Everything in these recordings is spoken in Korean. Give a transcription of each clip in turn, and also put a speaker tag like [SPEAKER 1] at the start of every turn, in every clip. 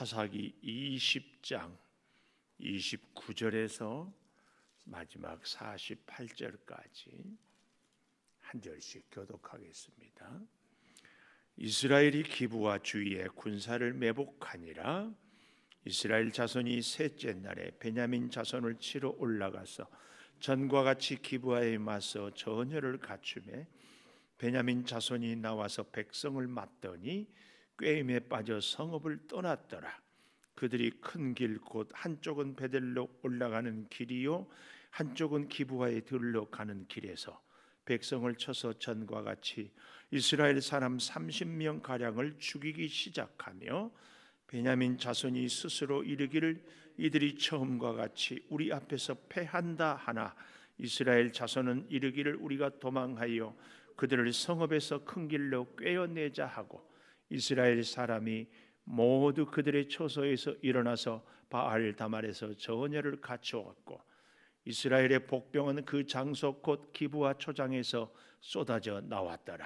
[SPEAKER 1] 사사기 20장 29절에서 마지막 48절까지 한 절씩 교독하겠습니다. 이스라엘이 기브와 주위에 군사를 매복하니라. 이스라엘 자손이 셋째 날에 베냐민 자손을 치러 올라가서 전과 같이 기브아에 맞서 전열을 갖추매 베냐민 자손이 나와서 백성을 맞더니 꾀임에 빠져 성읍을 떠났더라. 그들이 큰 길 곧 한쪽은 베델로 올라가는 길이요 한쪽은 기브아에 들러 가는 길에서 백성을 쳐서 전과 같이 이스라엘 사람 30명 가량을 죽이기 시작하며 베냐민 자손이 스스로 이르기를 이들이 처음과 같이 우리 앞에서 패한다 하나 이스라엘 자손은 이르기를 우리가 도망하여 그들을 성읍에서 큰 길로 꿰어내자 하고 이스라엘 사람이 모두 그들의 초소에서 일어나서 바알 다말에서 전열을 갖추었고 이스라엘의 복병은 그 장소 곧 기브아 초장에서 쏟아져 나왔더라.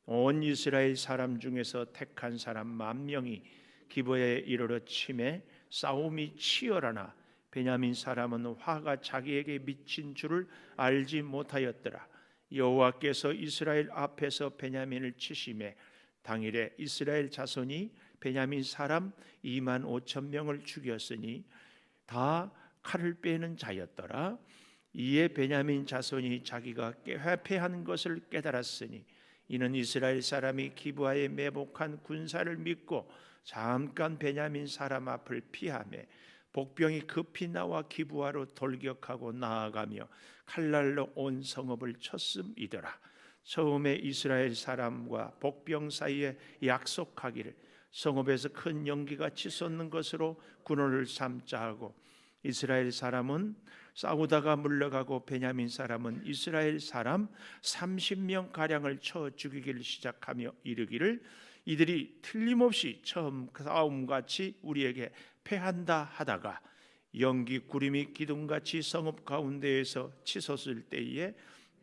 [SPEAKER 1] 온 이스라엘 사람 중에서 택한 사람 10,000명이 기브아에 이르러 치매 싸움이 치열하나 베냐민 사람은 화가 자기에게 미친 줄을 알지 못하였더라. 여호와께서 이스라엘 앞에서 베냐민을 치심에 당일에 이스라엘 자손이 베냐민 사람 25,000명을 죽였으니 다 칼을 빼는 자였더라. 이에 베냐민 자손이 자기가 회패한 것을 깨달았으니 이는 이스라엘 사람이 기브아에 매복한 군사를 믿고 잠깐 베냐민 사람 앞을 피하며 복병이 급히 나와 기브아로 돌격하고 나아가며 칼날로 온 성읍을 쳤음이더라. 처음에 이스라엘 사람과 복병 사이에 약속하기를 성읍에서 큰 연기가 치솟는 것으로 군호를 삼자 하고 이스라엘 사람은 싸우다가 물러가고 베냐민 사람은 이스라엘 사람 30명 가량을 쳐 죽이기를 시작하며 이르기를 이들이 틀림없이 처음 싸움같이 우리에게 패한다 하다가 연기 구름이 기둥같이 성읍 가운데에서 치솟을 때에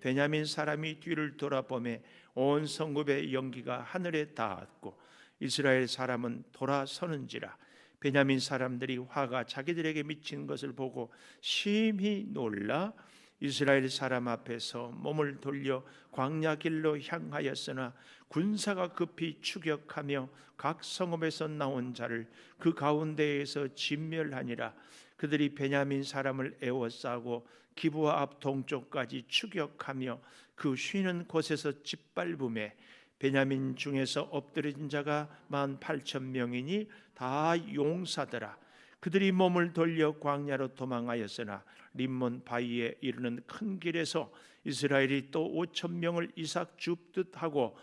[SPEAKER 1] 베냐민 사람이 뒤를 돌아보매 온 성읍의 연기가 하늘에 닿았고 이스라엘 사람은 돌아서는지라. 베냐민 사람들이 화가 자기들에게 미친 것을 보고 심히 놀라 이스라엘 사람 앞에서 몸을 돌려 광야 길로 향하였으나 군사가 급히 추격하며 각 성읍에서 나온 자를 그 가운데에서 진멸하니라. 그들이 베냐민 사람을 에워싸고 기브아 앞 동쪽까지 추격하며 그 쉬는 곳에서 짓밟음에 베냐민 중에서 엎드린 자가 18,000명이니 다 용사더라. 그들이 몸을 돌려 광야로 도망하였으나 림몬 바위에 이르는 큰 길에서 이스라엘이 또 5,000명을 이삭 줍듯 하고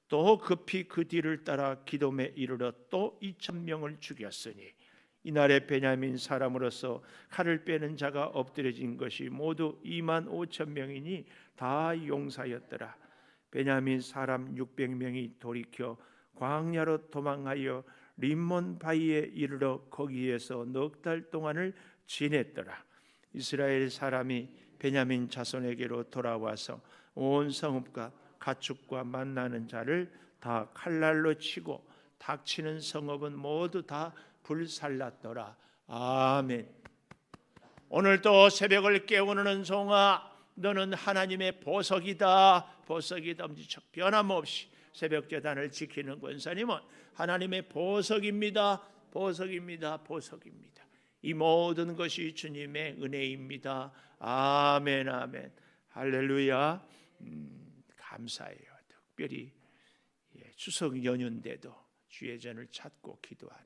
[SPEAKER 1] 또 급히 그 뒤를 따라 기돔에 이르러 또 2,000명을 죽였으니 이날에 베냐민 사람으로서 칼을 빼는 자가 엎드려진 것이 모두 25,000명이니 다 용사였더라. 베냐민 사람 600명이 돌이켜 광야로 도망하여 림몬 바위에 이르러 거기에서 넉 달 동안을 지냈더라. 이스라엘 사람이 베냐민 자손에게로 돌아와서 온 성읍과 가축과 만나는 자를 다 칼날로 치고 닥치는 성읍은 모두 다 불살랐더라. 아멘. 오늘도 새벽을 깨우는 은송아, 너는 하나님의 보석이다. 보석이다. 변함없이 새벽 제단을 지키는 권사님은 하나님의 보석입니다. 보석입니다. 보석입니다. 이 모든 것이 주님의 은혜입니다. 아멘, 아멘. 할렐루야. 감사해요. 특별히 추석 연휴인데도 주의 전을 찾고 기도하는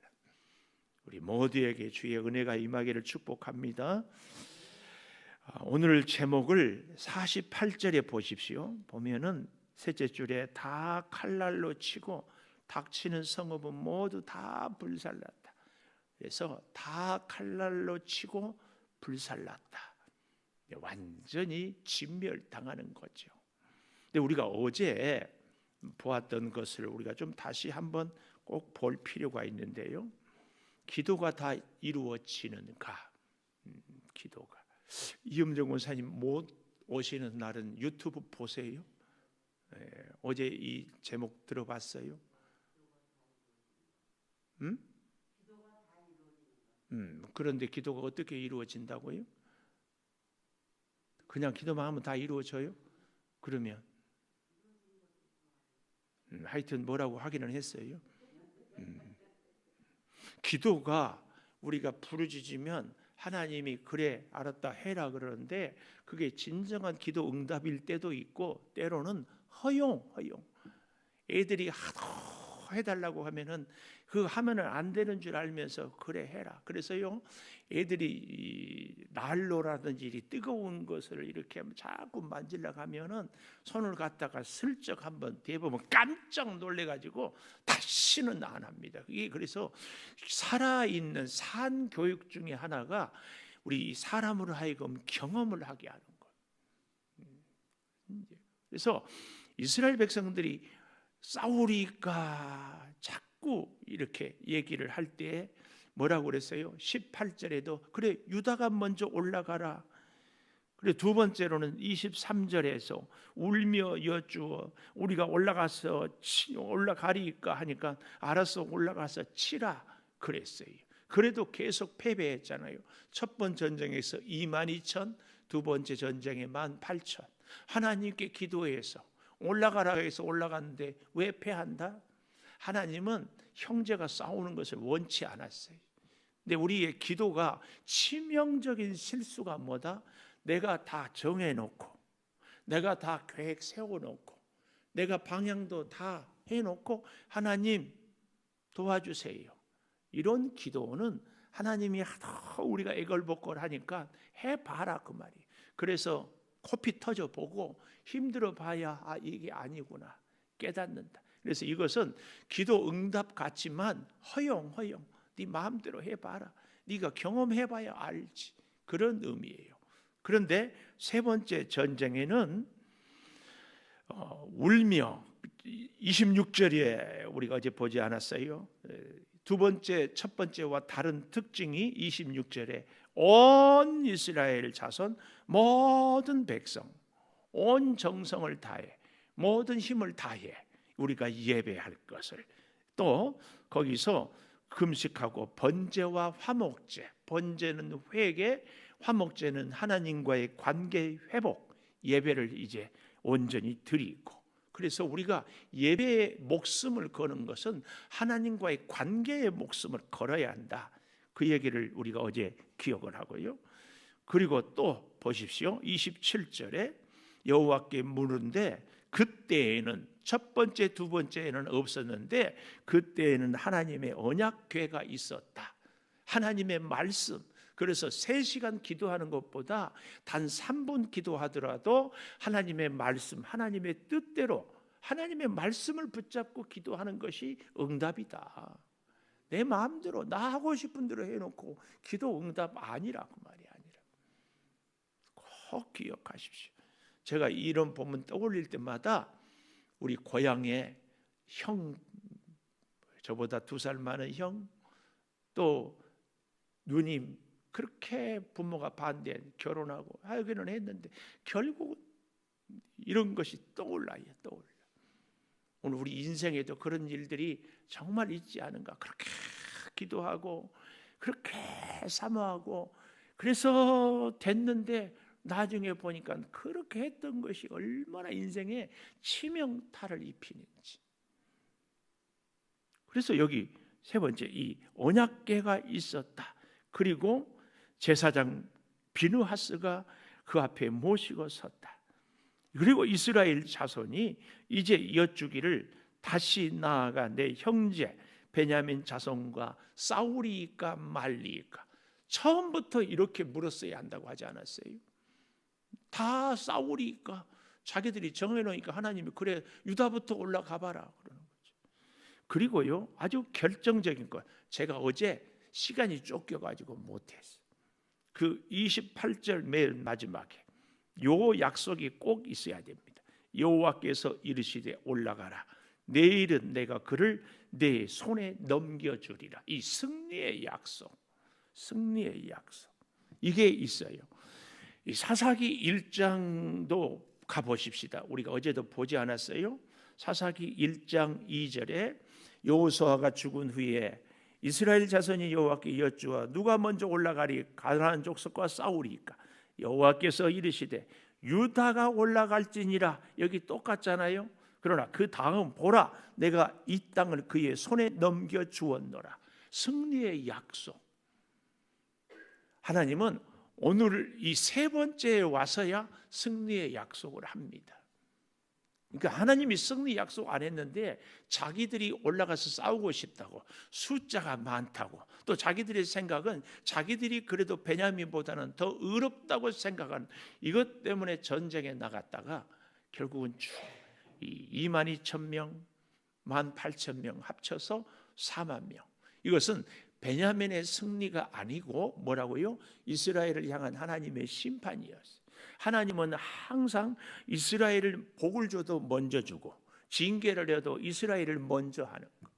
[SPEAKER 1] 우리 모두에게 주의 은혜가 임하기를 축복합니다. 오늘 제목을 48절에 보십시오. 보면은 셋째 줄에 다 칼날로 치고 닥치는 성읍은 모두 다 불살랐다. 그래서 다 칼날로 치고 불살랐다. 완전히 진멸당하는 거죠. 근데 우리가 어제 보았던 것을 우리가 좀 다시 한번 꼭 볼 필요가 있는데요. 기도가 다 이루어지는가? 기도가. 이음정 원사님 못 오시는 날은 유튜브 보세요. 어제 이 제목 들어봤어요? 응? 기도가 다 그런데 기도가 어떻게 이루어진다고요? 그냥 기도만 하면 다 이루어져요? 그러면 하여튼 뭐라고 하기는 했어요. 기도가 우리가 부르짖으면 하나님이 그래 알았다 해라 그러는데 그게 진정한 기도 응답일 때도 있고 때로는 허용. 애들이 하도 해달라고 하면은 그 하면은 안 되는 줄 알면서 그래 해라. 그래서요 애들이 난로라든지 뜨거운 것을 이렇게 자꾸 만지려고 하면은 손을 갖다가 슬쩍 한번 대보면 깜짝 놀래가지고 다시는 안 합니다. 이게 그래서 살아있는 산 교육 중에 하나가 우리 사람으로 하여금 경험을 하게 하는 거예요. 그래서 이스라엘 백성들이 싸우리까 자꾸 이렇게 얘기를 할 때 뭐라고 그랬어요? 18절에도 그래 유다가 먼저 올라가라. 그래 두 번째로는 23절에서 울며 여쭈어 우리가 올라가리까 하니까 알아서 올라가서 치라 그랬어요. 그래도 계속 패배했잖아요. 첫 번 전쟁에서 22,000, 두 번째 전쟁에 18,000. 하나님께 기도해서 올라가라 해서 올라갔는데 왜 패한다? 하나님은 형제가 싸우는 것을 원치 않았어요. 근데 우리의 기도가 치명적인 실수가 뭐다? 내가 다 정해놓고 내가 다 계획 세워놓고 내가 방향도 다 해놓고 하나님 도와주세요. 이런 기도는 하나님이 하도 우리가 애걸복걸 하니까 해봐라 그 말이에요. 그래서 코피 터져 보고 힘들어 봐야 이게 아니구나 깨닫는다. 그래서 이것은 기도 응답 같지만 허용 네 마음대로 해봐라. 네가 경험해봐야 알지. 그런 의미예요. 그런데 세 번째 전쟁에는 울며 26절에 우리가 어제 보지 않았어요. 두 번째 첫 번째와 다른 특징이 26절에 온 이스라엘 자손 모든 백성 온 정성을 다해 모든 힘을 다해 우리가 예배할 것을 또 거기서 금식하고 번제와 화목제 번제는 회개 화목제는 하나님과의 관계 회복 예배를 이제 온전히 드리고 그래서 우리가 예배의 목숨을 거는 것은 하나님과의 관계의 목숨을 걸어야 한다. 그 얘기를 우리가 어제 기억을 하고요. 그리고 또 보십시오. 27절에 여호와께 물은데 그때에는 첫 번째 두 번째에는 없었는데 그때에는 하나님의 언약궤가 있었다. 하나님의 말씀. 그래서 3시간 기도하는 것보다 단 3분 기도하더라도 하나님의 말씀, 하나님의 뜻대로 하나님의 말씀을 붙잡고 기도하는 것이 응답이다. 내 마음대로 나 하고 싶은 대로 해놓고 기도 응답 아니라고 말이 아니라 꼭 기억하십시오. 제가 이런 본문 떠올릴 때마다 우리 고향에 형, 저보다 2살 많은 형, 또 누님 그렇게 부모가 반대 결혼하고 하기는 했는데 결국 이런 것이 떠올라요. 오늘 우리 인생에도 그런 일들이 정말 있지 않은가. 그렇게 기도하고 그렇게 사모하고 그래서 됐는데 나중에 보니까 그렇게 했던 것이 얼마나 인생에 치명타를 입히는지. 그래서 여기 세 번째 이 언약궤가 있었다. 그리고 제사장 비느하스가 그 앞에 모시고 섰다. 그리고 이스라엘 자손이 이제 여쭈기를 다시 나아가 내 형제 베냐민 자손과 싸우리까 말리까. 처음부터 이렇게 물었어야 한다고 하지 않았어요? 다 싸우리까 자기들이 정해놓으니까 하나님이 그래 유다부터 올라가 봐라 그러는 거죠. 그리고요 아주 결정적인 것 제가 어제 시간이 쫓겨가지고 못했어요. 그 28절 맨 마지막에 요 약속이 꼭 있어야 됩니다. 여호와께서 이르시되 올라가라. 내일은 내가 그를 내 손에 넘겨주리라. 이 승리의 약속, 이게 있어요. 이 사사기 1장도 가보십시다. 우리가 어제도 보지 않았어요? 사사기 1장 2절에 여호수아가 죽은 후에 이스라엘 자손이 여호와께 여쭈어 누가 먼저 올라가리 가나안 족속과 싸우리이까? 여호와께서 이르시되 유다가 올라갈지니라. 여기 똑같잖아요. 그러나 그 다음 보라, 내가 이 땅을 그의 손에 넘겨 주었노라. 승리의 약속. 하나님은 오늘 이 세 번째에 와서야 승리의 약속을 합니다. 그러니까 하나님이 승리 약속 안 했는데 자기들이 올라가서 싸우고 싶다고, 숫자가 많다고, 또 자기들의 생각은 자기들이 그래도 베냐민보다는 더 의롭다고 생각한 이것 때문에 전쟁에 나갔다가 결국은 22,000명, 18,000명 합쳐서 40,000명. 이것은 베냐민의 승리가 아니고 뭐라고요? 이스라엘을 향한 하나님의 심판이었어요. 하나님은 항상 이스라엘을 복을 줘도 먼저 주고 징계를 해도 이스라엘을 먼저 하는 것.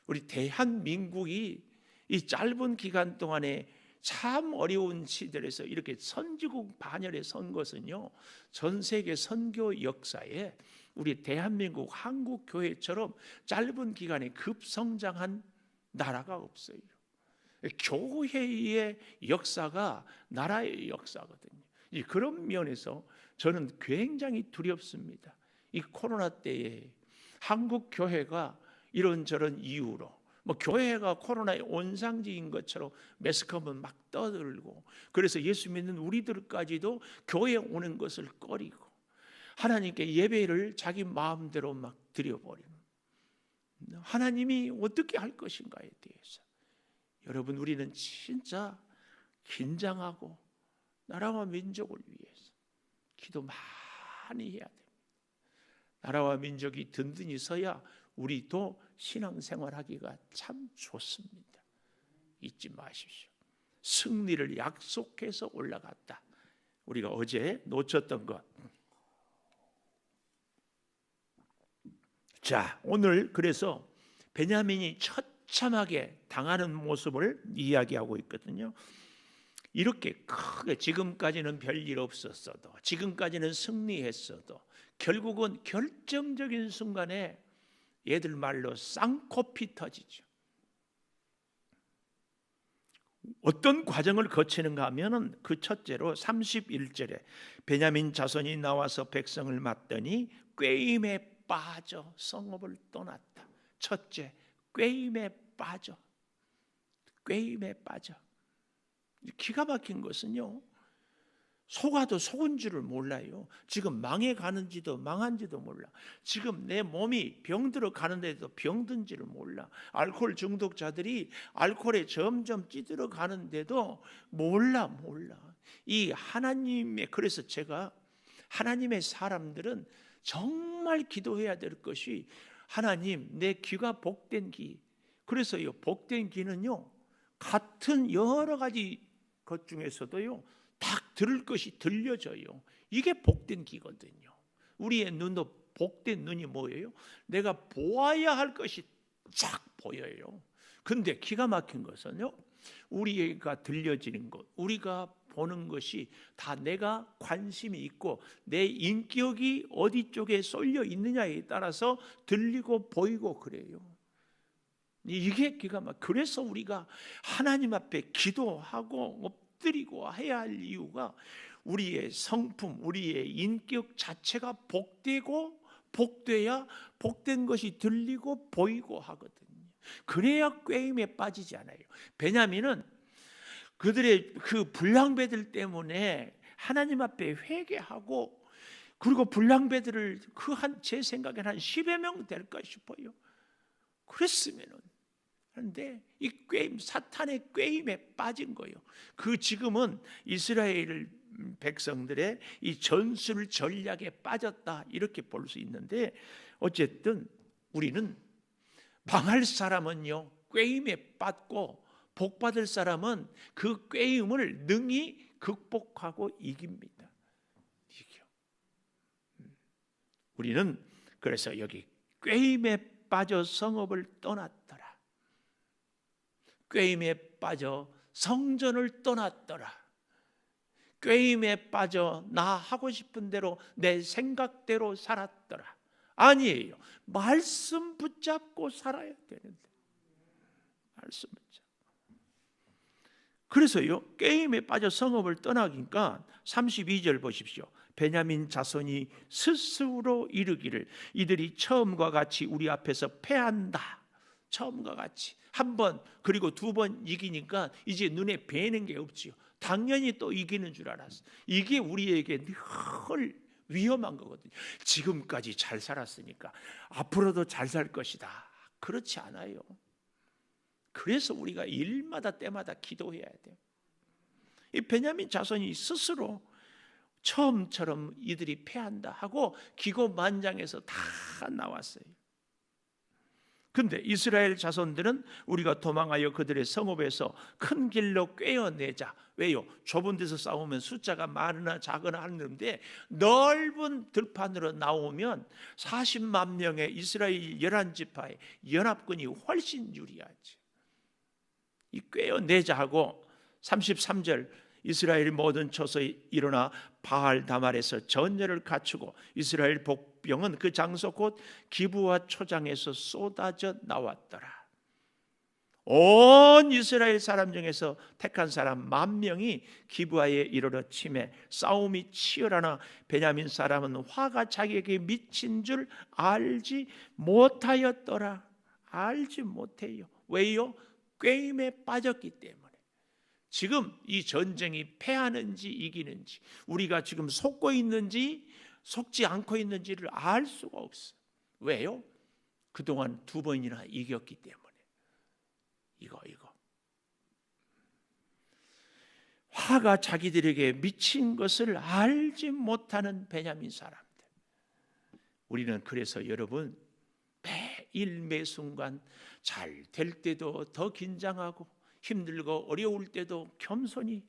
[SPEAKER 1] 우리 대한민국이 이 짧은 기간 동안에 참 어려운 시절에서 이렇게 선지국 반열에 선 것은요, 전 세계 선교 역사에 우리 대한민국 한국교회처럼 짧은 기간에 급성장한 나라가 없어요. 교회의 역사가 나라의 역사거든요. 그런 면에서 저는 굉장히 두렵습니다. 이 코로나 때에 한국 교회가 이런저런 이유로 교회가 코로나의 온상지인 것처럼 매스컴은 막 떠들고, 그래서 예수 믿는 우리들까지도 교회에 오는 것을 꺼리고 하나님께 예배를 자기 마음대로 막 드려버리는, 하나님이 어떻게 할 것인가에 대해서 여러분, 우리는 진짜 긴장하고 나라와 민족을 위해서 기도 많이 해야 됩니다. 나라와 민족이 든든히 서야 우리도 신앙생활하기가 참 좋습니다. 잊지 마십시오. 승리를 약속해서 올라갔다. 우리가 어제 놓쳤던 것. 자, 오늘 그래서 베냐민이 처참하게 당하는 모습을 이야기하고 있거든요. 이렇게 크게 지금까지는 별일 없었어도, 지금까지는 승리했어도 결국은 결정적인 순간에 얘들 말로 쌍코피 터지죠. 어떤 과정을 거치는가 하면은 그 첫째로 31절에 베냐민 자손이 나와서 백성을 맞더니 꾀임에 빠져 성읍을 떠났다. 첫째, 꾀임에 빠져. 꾀임에 빠져. 기가 막힌 것은요, 속아도 속은 줄을 몰라요. 지금 망해가는지도 망한지도 몰라. 지금 내 몸이 병들어 가는데도 병든지를 몰라. 알코올 중독자들이 알코올에 점점 찌들어 가는데도 몰라. 이 하나님의, 그래서 제가 하나님의 사람들은 정말 기도해야 될 것이, 하나님 내 귀가 복된 귀. 그래서요, 복된 귀는요 같은 여러 가지 것 중에서도요 딱 들을 것이 들려져요. 이게 복된 귀거든요. 우리의 눈도 복된 눈이 뭐예요? 내가 보아야 할 것이 쫙 보여요. 근데 기가 막힌 것은요, 우리가 들려지는 것, 우리가 보는 것이 다 내가 관심이 있고 내 인격이 어디 쪽에 쏠려 있느냐에 따라서 들리고 보이고 그래요. 이게 기가 막. 그래서 우리가 하나님 앞에 기도하고 엎드리고 해야 할 이유가, 우리의 성품, 우리의 인격 자체가 복되고, 복돼야 복된 것이 들리고 보이고 하거든요. 그래야 꾀임에 빠지지 않아요. 베냐민은 그들의 그 불량배들 때문에 하나님 앞에 회개하고, 그리고 불량배들을 제 생각에는 한 10여 명 될까 싶어요. 그랬으면은, 그런데 이 꾀임, 사탄의 꾀임에 빠진 거예요. 그 지금은 이스라엘 백성들의 이 전술 전략에 빠졌다, 이렇게 볼 수 있는데, 어쨌든 우리는 망할 사람은요 꾀임에 빠졌고, 복 받을 사람은 그 꾀임을 능히 극복하고 이깁니다. 이겨. 우리는 그래서 여기 꾀임에 빠져 성읍을 떠났더라, 꾀임에 빠져 성전을 떠났더라, 꾀임에 빠져 나 하고 싶은 대로 내 생각대로 살았더라. 아니에요. 말씀 붙잡고 살아야 되는데, 말씀이죠. 그래서요, 게임에 빠져 성읍을 떠나니까 32절 보십시오. 베냐민 자손이 스스로 이르기를 이들이 처음과 같이 우리 앞에서 패한다. 처음과 같이 한 번 그리고 두 번 이기니까 이제 눈에 뵈는 게 없지요. 당연히 또 이기는 줄 알았어. 이게 우리에게 늘 위험한 거거든요. 지금까지 잘 살았으니까 앞으로도 잘 살 것이다. 그렇지 않아요. 그래서 우리가 일마다 때마다 기도해야 돼요. 이 베냐민 자손이 스스로 처음처럼 이들이 패한다 하고 기고만장해서 다 나왔어요. 근데 이스라엘 자손들은 우리가 도망하여 그들의 성읍에서 큰 길로 꿰어내자. 왜요? 좁은 데서 싸우면 숫자가 많으나 작으나 하는데 넓은 들판으로 나오면 40만 명의 이스라엘 11지파의 연합군이 훨씬 유리하지. 이 꿰어내자 하고 33절 이스라엘 모든 처소에 일어나 바알 다말에서 전열을 갖추고 이스라엘 복병은 그 장소 곧 기브와 초장에서 쏟아져 나왔더라. 온 이스라엘 사람 중에서 택한 사람 10,000명이 기브아에 이르러 치매 싸움이 치열하나 베냐민 사람은 화가 자기에게 미친 줄 알지 못하였더라. 알지 못해요. 왜요? 꾀임에 빠졌기 때문에. 지금 이 전쟁이 패하는지 이기는지 우리가 지금 속고 있는지 속지 않고 있는지를 알 수가 없어. 왜요? 그동안 2번이나 이겼기 때문에. 이거 화가 자기들에게 미친 것을 알지 못하는 베냐민 사람들. 우리는 그래서 여러분 매일 매순간 잘 될 때도 더 긴장하고 힘들고 어려울 때도 겸손히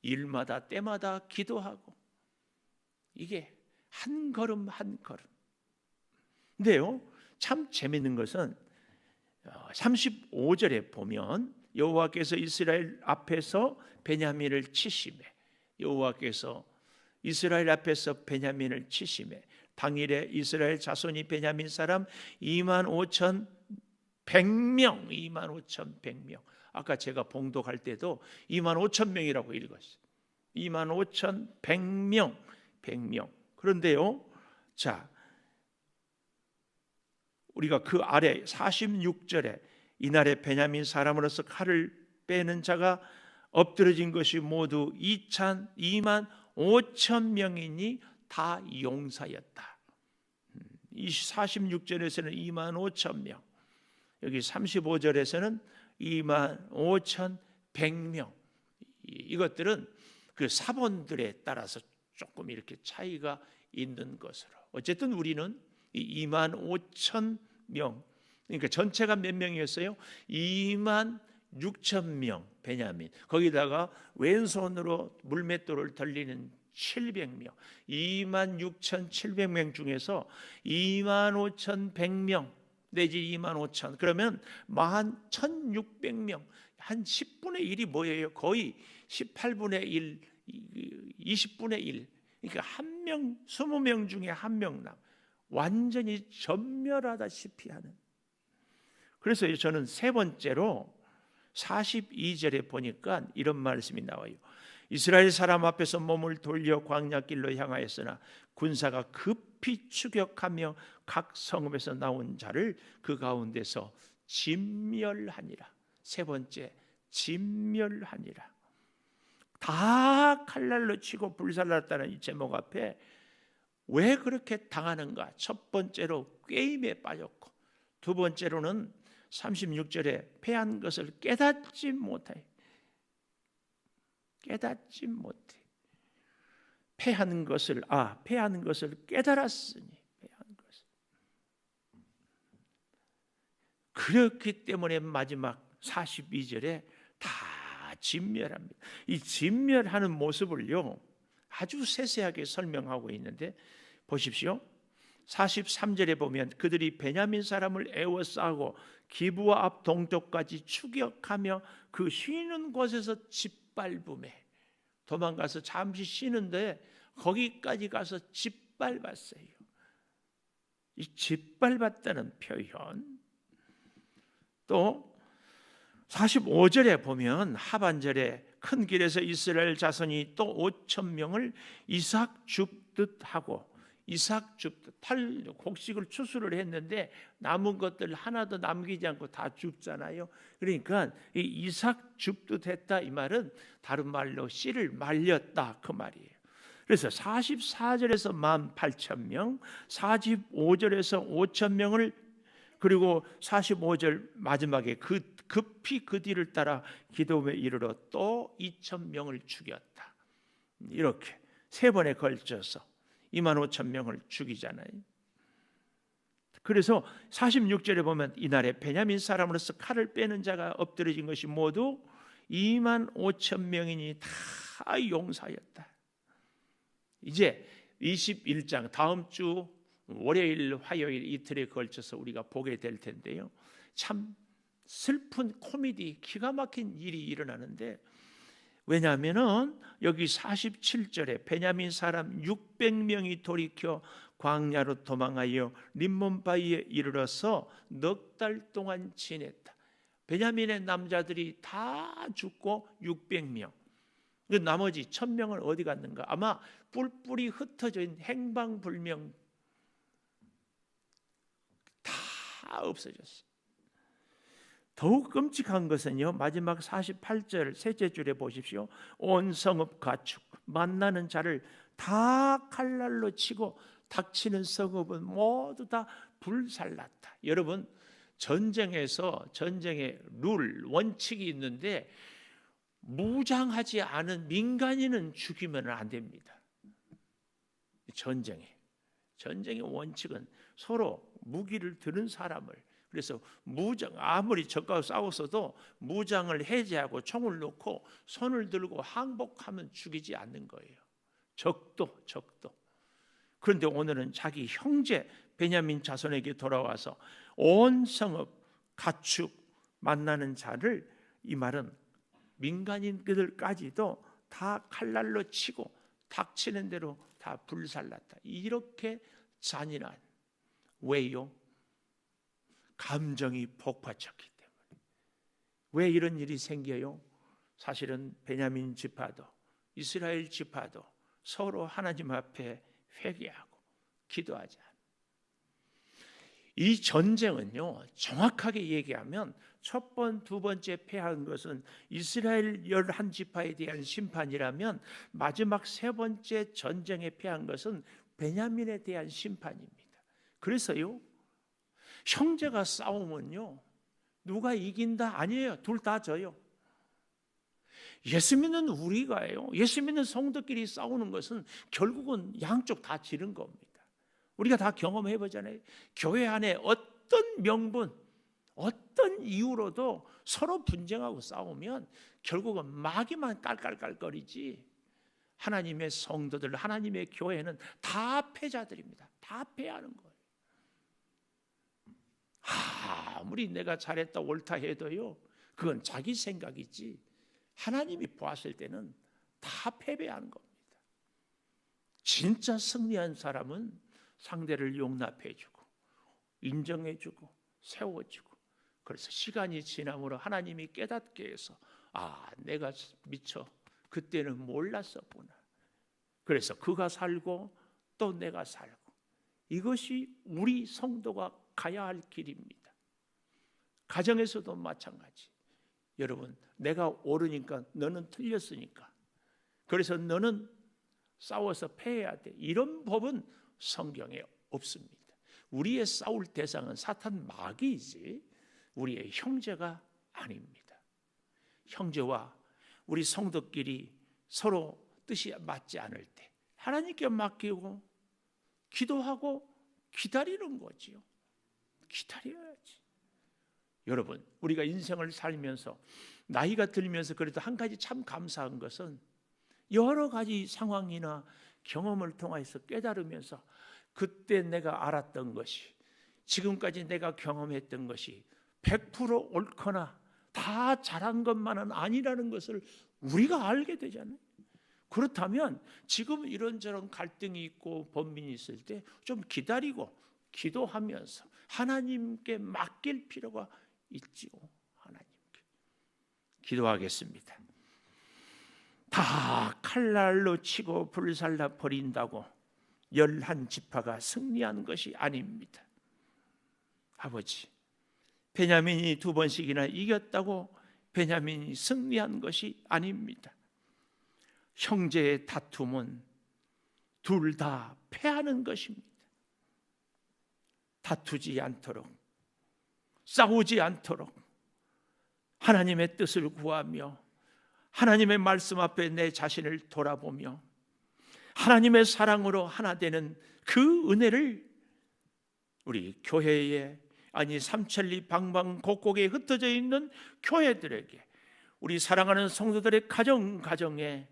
[SPEAKER 1] 일마다 때마다 기도하고 이게 한 걸음 한 걸음. 근데요 참 재밌는 것은 35절에 보면 여호와께서 이스라엘 앞에서 베냐민을 치심에 여호와께서 이스라엘 앞에서 베냐민을 치심에 당일에 이스라엘 자손이 베냐민 사람 25,100명 25,100명 아까 제가 봉독할 때도 25,000명이라고 읽었어요. 25,100명 100명. 그런데요 자 우리가 그 아래 46절에 이날에 베냐민 사람으로서 칼을 빼는 자가 엎드러진 것이 모두 25,000명이니 다 용사였다. 46절에서는 25,000명 여기 35절에서는 25,100명 이것들은 그 사본들에 따라서 조금 이렇게 차이가 있는 것으로 어쨌든 우리는 25,000명 그러니까 전체가 몇 명이었어요? 26,000명 베냐민 거기다가 왼손으로 물맷돌을 돌리는 700명 26,700명 중에서 25,100명 내지 25,000 그러면 11,600명 한 10분의 1이 뭐예요? 거의 18분의 1 20분의 1 그러니까 한 명 20명 중에 한 명 남 완전히 전멸하다시피 하는. 그래서 저는 세 번째로 42절에 보니까 이런 말씀이 나와요. 이스라엘 사람 앞에서 몸을 돌려 광야길로 향하였으나 군사가 급히 추격하며 각 성읍에서 나온 자를 그 가운데서 진멸하니라. 세 번째 진멸하니라. 다 칼날로 치고 불살랐다는 이 제목 앞에 왜 그렇게 당하는가? 첫 번째로 꾀임에 빠졌고 두 번째로는 36절에 패한 것을 깨닫지 못해. 패한 것을 깨달았으니 패한 것을. 그렇기 때문에 마지막 42절에 다 진멸합니다. 이 진멸하는 모습을요 아주 세세하게 설명하고 있는데 보십시오. 43절에 보면 그들이 베냐민 사람을 에워싸고 기브아 앞 동쪽까지 추격하며 그 쉬는 곳에서 짓밟음에 도망가서 잠시 쉬는데 거기까지 가서 짓밟았어요. 이 짓밟았다는 표현 또 45절에 보면 하반절에 큰 길에서 이스라엘 자손이 또 5천 명을 이삭 줍듯 하고, 이삭 줍듯 곡식을 추수를 했는데 남은 것들 하나도 남기지 않고 다 줍잖아요. 그러니까 이 이삭 줍듯 했다 이 말은 다른 말로 씨를 말렸다 그 말이에요. 그래서 44절에서 18,000명, 45절에서 5,000명을, 그리고 45절 마지막에 급히 그 뒤를 따라 기돔에 이르러 또 2,000명을 죽였다. 이렇게 세 번에 걸쳐서 25,000명을 죽이잖아요. 그래서 46절에 보면 이날에 베냐민 사람으로서 칼을 빼는 자가 엎드러진 것이 모두 25,000명이니 다 용사였다. 이제 21장 다음 주 월요일, 화요일 이틀에 걸쳐서 우리가 보게 될 텐데요. 참 슬픈 코미디, 기가 막힌 일이 일어나는데, 왜냐하면은 여기 47절에 베냐민 사람 600명이 돌이켜 광야로 도망하여 림몬바위에 이르러서 넉 달 동안 지냈다. 베냐민의 남자들이 다 죽고 600명. 그 나머지 1,000명은 어디 갔는가? 아마 뿔뿔이 흩어져 있는 행방불명, 다 없어졌어요. 더욱 끔찍한 것은요, 마지막 48절 셋째 줄에 보십시오. 온 성읍 가축 만나는 자를 다 칼날로 치고 닥치는 성읍은 모두 다 불살랐다. 여러분, 전쟁에서 전쟁의 룰, 원칙이 있는데 무장하지 않은 민간인은 죽이면 안 됩니다. 전쟁의 원칙은 서로 무기를 드는 사람을, 그래서 아무리 적과 싸웠어도 무장을 해제하고 총을 놓고 손을 들고 항복하면 죽이지 않는 거예요. 적도. 그런데 오늘은 자기 형제 베냐민 자손에게 돌아와서 온 성읍 가축 만나는 자를, 이 말은 민간인들까지도 다 칼날로 치고 닥치는 대로 다 불살랐다. 이렇게 잔인한, 왜요? 감정이 복받쳤기 때문에. 왜 이런 일이 생겨요? 사실은 베냐민 지파도 이스라엘 지파도 서로 하나님 앞에 회개하고 기도하자. 이 전쟁은요, 정확하게 얘기하면 첫 번, 두 번째 패한 것은 이스라엘 11지파에 대한 심판이라면 마지막 세 번째 전쟁에 패한 것은 베냐민에 대한 심판입니다. 그래서요, 형제가 싸우면요, 누가 이긴다? 아니에요. 둘 다 져요. 예수 믿는 우리가요, 예수 믿는 성도끼리 싸우는 것은 결국은 양쪽 다 지는 겁니다. 우리가 다 경험해 보잖아요. 교회 안에 어떤 명분, 어떤 이유로도 서로 분쟁하고 싸우면 결국은 마귀만 깔깔깔거리지, 하나님의 성도들, 하나님의 교회는 다 패자들입니다. 다 패하는 거예요. 아무리 내가 잘했다 옳다 해도요, 그건 자기 생각이지 하나님이 보았을 때는 다 패배하는 겁니다. 진짜 승리한 사람은 상대를 용납해주고 인정해주고 세워주고, 그래서 시간이 지남으로 하나님이 깨닫게 해서 내가 미처 그때는 몰랐었구나. 그래서 그가 살고 또 내가 살고, 이것이 우리 성도가 가야 할 길입니다. 가정에서도 마찬가지. 여러분, 내가 옳으니까 너는 틀렸으니까, 그래서 너는 싸워서 패해야 돼, 이런 법은 성경에 없습니다. 우리의 싸울 대상은 사탄 마귀이지 우리의 형제가 아닙니다. 형제와 우리 성도끼리 서로 뜻이 맞지 않을 때 하나님께 맡기고 기도하고 기다리는 거지요. 기다려야지. 여러분, 우리가 인생을 살면서 나이가 들면서 그래도 한 가지 참 감사한 것은 여러 가지 상황이나 경험을 통해서 깨달으면서 그때 내가 알았던 것이, 지금까지 내가 경험했던 것이 100% 옳거나 다 잘한 것만은 아니라는 것을 우리가 알게 되잖아요. 그렇다면 지금 이런저런 갈등이 있고 번민이 있을 때 좀 기다리고 기도하면서 하나님께 맡길 필요가 있지요. 하나님께. 기도하겠습니다. 다 칼날로 치고 불살라 버린다고 11지파가 승리한 것이 아닙니다. 아버지, 베냐민이 2번씩이나 이겼다고 베냐민이 승리한 것이 아닙니다. 형제의 다툼은 둘 다 패하는 것입니다. 다투지 않도록, 싸우지 않도록 하나님의 뜻을 구하며 하나님의 말씀 앞에 내 자신을 돌아보며 하나님의 사랑으로 하나 되는 그 은혜를 우리 교회에, 아니 삼천리 방방곡곡에 흩어져 있는 교회들에게, 우리 사랑하는 성도들의 가정에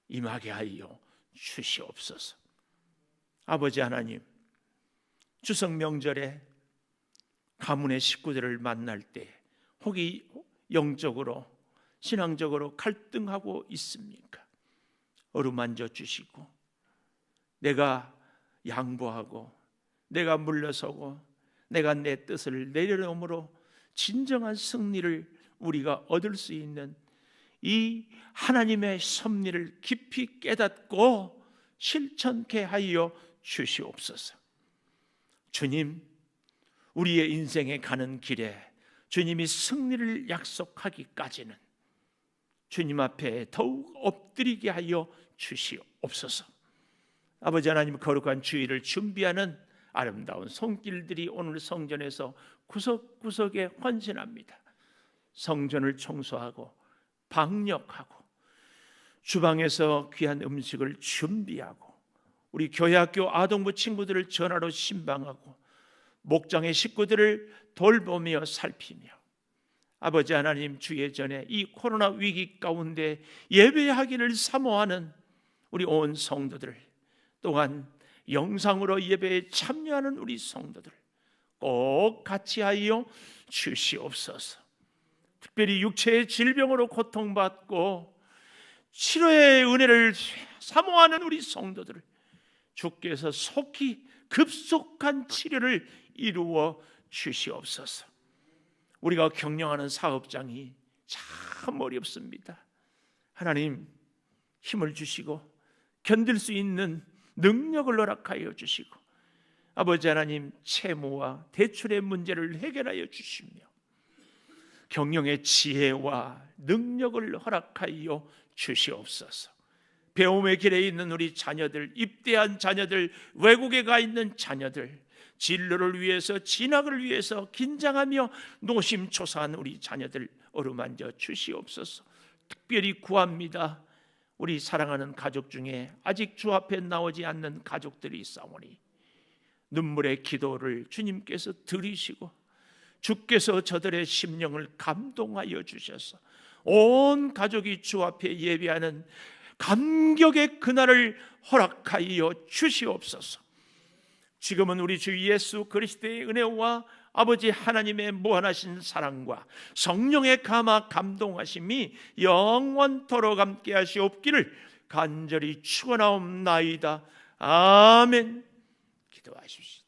[SPEAKER 1] 임하게 하여 주시옵소서. 아버지 하나님, 추석 명절에 가문의 식구들을 만날 때 혹이 영적으로 신앙적으로 갈등하고 있습니까? 어루만져 주시고 내가 양보하고 내가 물러서고 내가 내 뜻을 내려놓음으로 진정한 승리를 우리가 얻을 수 있는 이 하나님의 섭리를 깊이 깨닫고 실천케 하여 주시옵소서. 주님, 우리의 인생에 가는 길에 주님이 승리를 약속하기까지는 주님 앞에 더욱 엎드리게 하여 주시옵소서. 아버지 하나님, 거룩한 주일을 준비하는 아름다운 손길들이 오늘 성전에서 구석구석에 헌신합니다. 성전을 청소하고 방역하고 주방에서 귀한 음식을 준비하고 우리 교회학교 아동부 친구들을 전화로 신방하고 목장의 식구들을 돌보며 살피며 아버지 하나님, 주의 전에 이 코로나 위기 가운데 예배하기를 사모하는 우리 온 성도들, 또한 영상으로 예배에 참여하는 우리 성도들 꼭 같이 하여 주시옵소서. 특별히 육체의 질병으로 고통받고 치료의 은혜를 사모하는 우리 성도들을 주께서 속히 급속한 치료를 이루어 주시옵소서. 우리가 경영하는 사업장이 참 어렵습니다. 하나님, 힘을 주시고 견딜 수 있는 능력을 허락하여 주시고 아버지 하나님, 채무와 대출의 문제를 해결하여 주시며 경영의 지혜와 능력을 허락하여 주시옵소서. 배움의 길에 있는 우리 자녀들, 입대한 자녀들, 외국에 가 있는 자녀들, 진로를 위해서, 진학을 위해서 긴장하며 노심초사한 우리 자녀들 어루만져 주시옵소서. 특별히 구합니다. 우리 사랑하는 가족 중에 아직 주 앞에 나오지 않는 가족들이 있사오니 눈물의 기도를 주님께서 들으시고 주께서 저들의 심령을 감동하여 주셔서 온 가족이 주 앞에 예배하는 감격의 그날을 허락하여 주시옵소서. 지금은 우리 주 예수 그리스도의 은혜와 아버지 하나님의 무한하신 사랑과 성령의 감화 감동하심이 영원토록 함께 하시옵기를 간절히 축원하옵나이다. 아멘. 기도하십시오.